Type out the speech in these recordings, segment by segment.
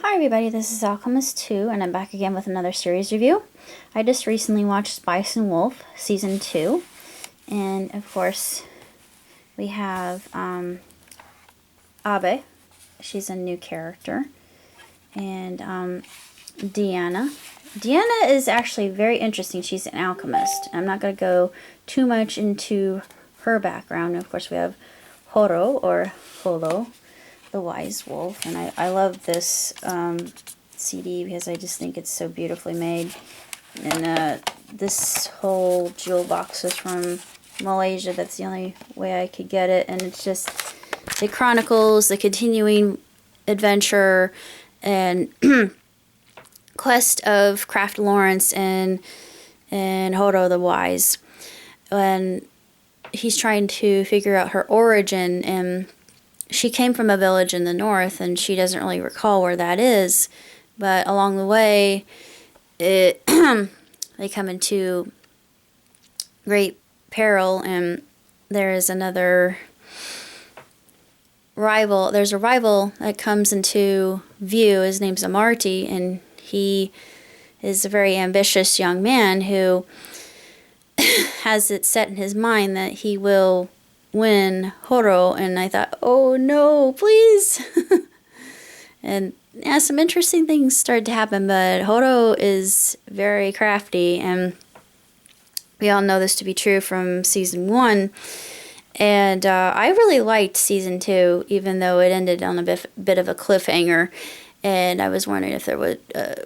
Hi everybody, this is Alchemist 2 and I'm back again with another series review. I just recently watched Spice and Wolf Season 2, and of course we have Abe. She's a new character, and Deanna. Deanna is actually very interesting. She's an alchemist. I'm not going to go too much into her background. Of course we have Horo, or Holo, the Wise Wolf, and I love this CD because I just think it's so beautifully made. And this whole jewel box is from Malaysia. That's the only way I could get it, and it's just, it chronicles the continuing adventure and quest of Craft Lawrence and Horo the Wise, and he's trying to figure out her origin. And she came from a village in the north, and she doesn't really recall where that is. But along the way, they come into great peril, and there is another rival. There's a rival that comes into view. His name's Amarty, and he is a very ambitious young man who has it set in his mind that he will win Horo. And I thought, oh no, please. And yeah, some interesting things started to happen, but Horo is very crafty, and we all know this to be true from Season 1. And I really liked Season 2, even though it ended on a bit of a cliffhanger. And I was wondering if there would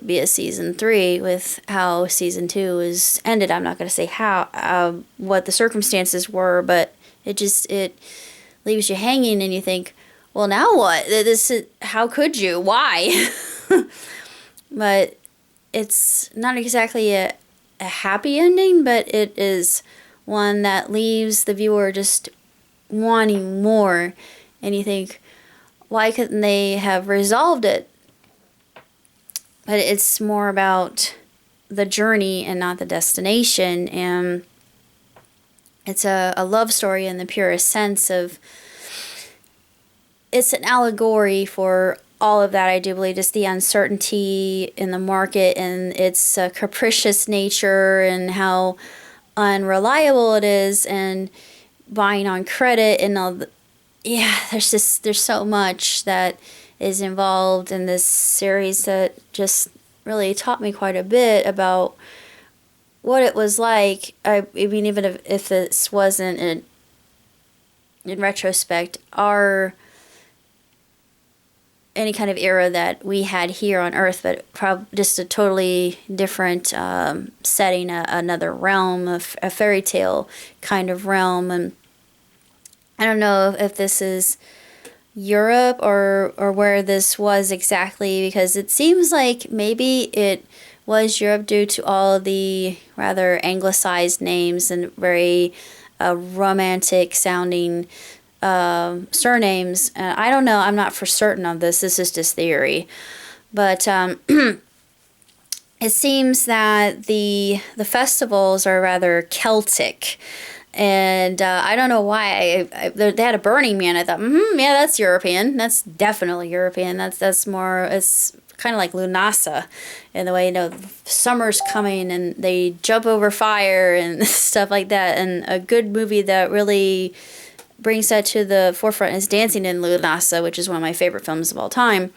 be a Season 3 with how Season 2 was ended. I'm not going to say how, what the circumstances were, but it leaves you hanging, and you think, well, now what? How could you? Why? But it's not exactly a happy ending, but it is one that leaves the viewer just wanting more. And you think, why couldn't they have resolved it? But it's more about the journey and not the destination. And it's a love story in the purest sense of, it's an allegory for all of that. I do believe just the uncertainty in the market and its capricious nature, and how unreliable it is, and buying on credit, and all there's so much that is involved in this series that just really taught me quite a bit about what it was like. I mean, even if this wasn't in retrospect, any kind of era that we had here on Earth, but just a totally different setting, another realm, a fairy tale kind of realm. And I don't know if this is Europe or where this was exactly, because it seems like maybe it was Europe due to all the rather anglicized names and very romantic sounding surnames. I don't know. I'm not for certain of this. This is just theory. But it seems that the festivals are rather Celtic. And I don't know why. They had a Burning Man. I thought, yeah, that's European. That's definitely European. That's more, it's kind of like Lunasa in the way, summer's coming and they jump over fire and stuff like that. And a good movie that really brings that to the forefront is Dancing in Lunasa, which is one of my favorite films of all time.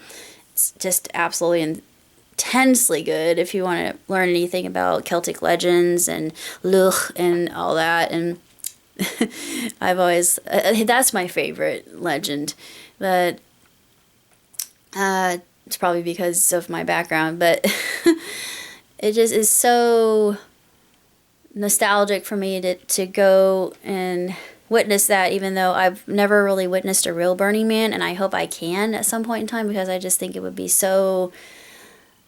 It's just absolutely intensely good if you want to learn anything about Celtic legends and Luch and all that. And I've always, that's my favorite legend, but it's probably because of my background, but it just is so nostalgic for me to go and witness that, even though I've never really witnessed a real Burning Man, and I hope I can at some point in time, because I just think it would be so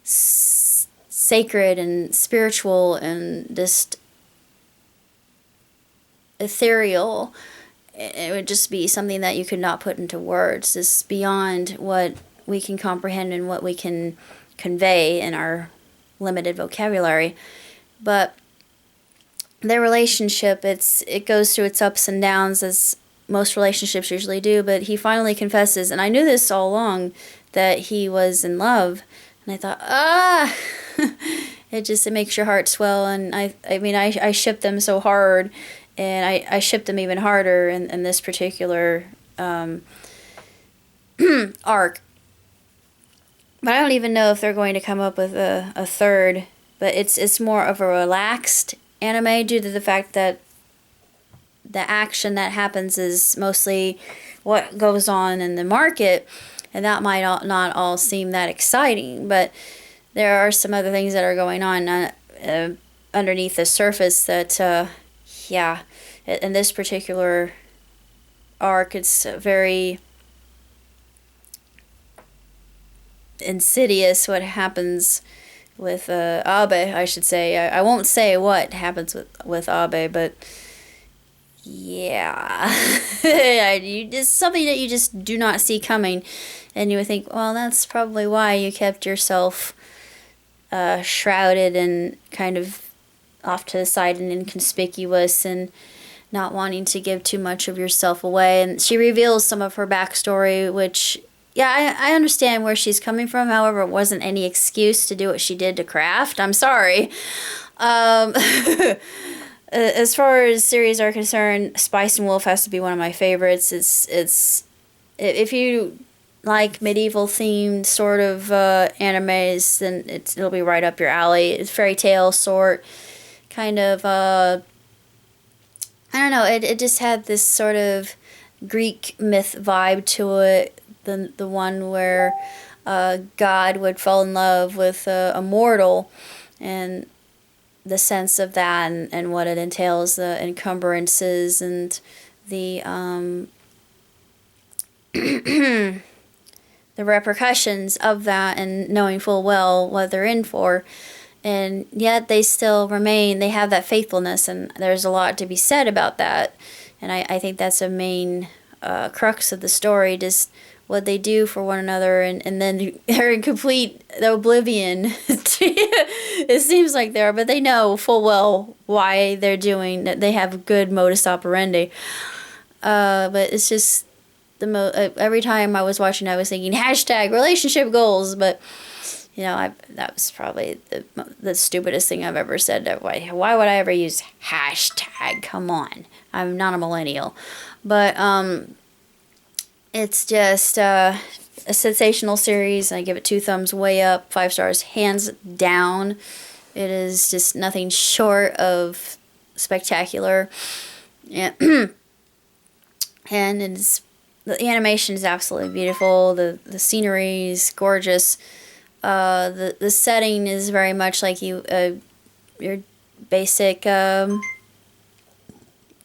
sacred and spiritual and just ethereal. It would just be something that you could not put into words. Just beyond what we can comprehend and what we can convey in our limited vocabulary. But their relationship, it goes through its ups and downs, as most relationships usually do, but he finally confesses, and I knew this all along, that he was in love. And I thought, it makes your heart swell. And I mean, I shipped them so hard, and I shipped them even harder in this particular arc. But I don't even know if they're going to come up with a third. But it's more of a relaxed anime due to the fact that the action that happens is mostly what goes on in the market, and that might not all seem that exciting, but there are some other things that are going on underneath the surface that, yeah, in this particular arc, it's very insidious what happens with Abe, I should say. I won't say what happens with Abe, but yeah, it's something that you just do not see coming, and you would think, well, that's probably why you kept yourself shrouded and kind of off to the side and inconspicuous and not wanting to give too much of yourself away. And she reveals some of her backstory, which, yeah, I understand where she's coming from. However, it wasn't any excuse to do what she did to Kraft. I'm sorry. As far as series are concerned, Spice and Wolf has to be one of my favorites. It's if you like medieval themed sort of animes, then it'll be right up your alley. It's fairy tale sort, kind of. I don't know. It just had this sort of Greek myth vibe to it. The one where God would fall in love with a mortal, and the sense of that and what it entails, the encumbrances and the the repercussions of that, and knowing full well what they're in for. And yet they still remain, they have that faithfulness, and there's a lot to be said about that. And I think that's a main crux of the story, just what they do for one another, and then they're in complete oblivion. It seems like they are, but they know full well why they're doing that. They have a good modus operandi. But it's just every time I was watching, I was thinking hashtag relationship goals. But you know, that was probably the stupidest thing I've ever said. Why would I ever use hashtag? Come on, I'm not a millennial, but it's just a sensational series. I give it 2 thumbs way up, 5 stars, hands down. It is just nothing short of spectacular. And and the animation is absolutely beautiful. The scenery is gorgeous. The setting is very much like your basic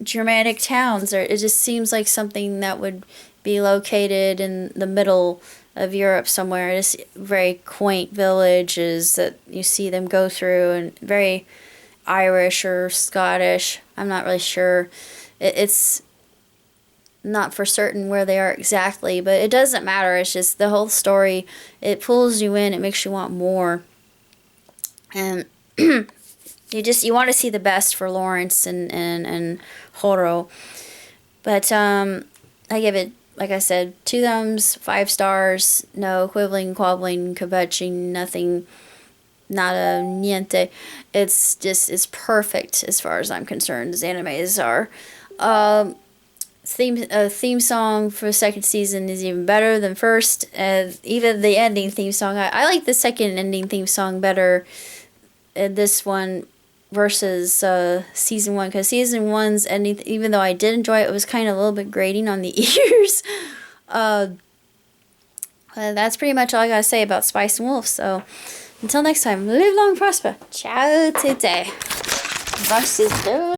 Germanic towns. It just seems like something that would be located in the middle of Europe somewhere. It's very quaint villages that you see them go through, and very Irish or Scottish. I'm not really sure. It's not for certain where they are exactly, but it doesn't matter. It's just the whole story. It pulls you in. It makes you want more. And you want to see the best for Lawrence and Horo. But I give it, like I said, 2 thumbs, 5 stars, no quibbling, quabbling, kvetching, nothing, nada, niente. It's perfect as far as I'm concerned, as animes are. Theme song for the second season is even better than first. Even the ending theme song, I like the second ending theme song better in this one versus season 1, because season 1's ending, even though I did enjoy it, it was kind of a little bit grating on the ears. That's pretty much all I gotta say about Spice and Wolf. So until next time, live long, prosper. Ciao today. Bye, sister.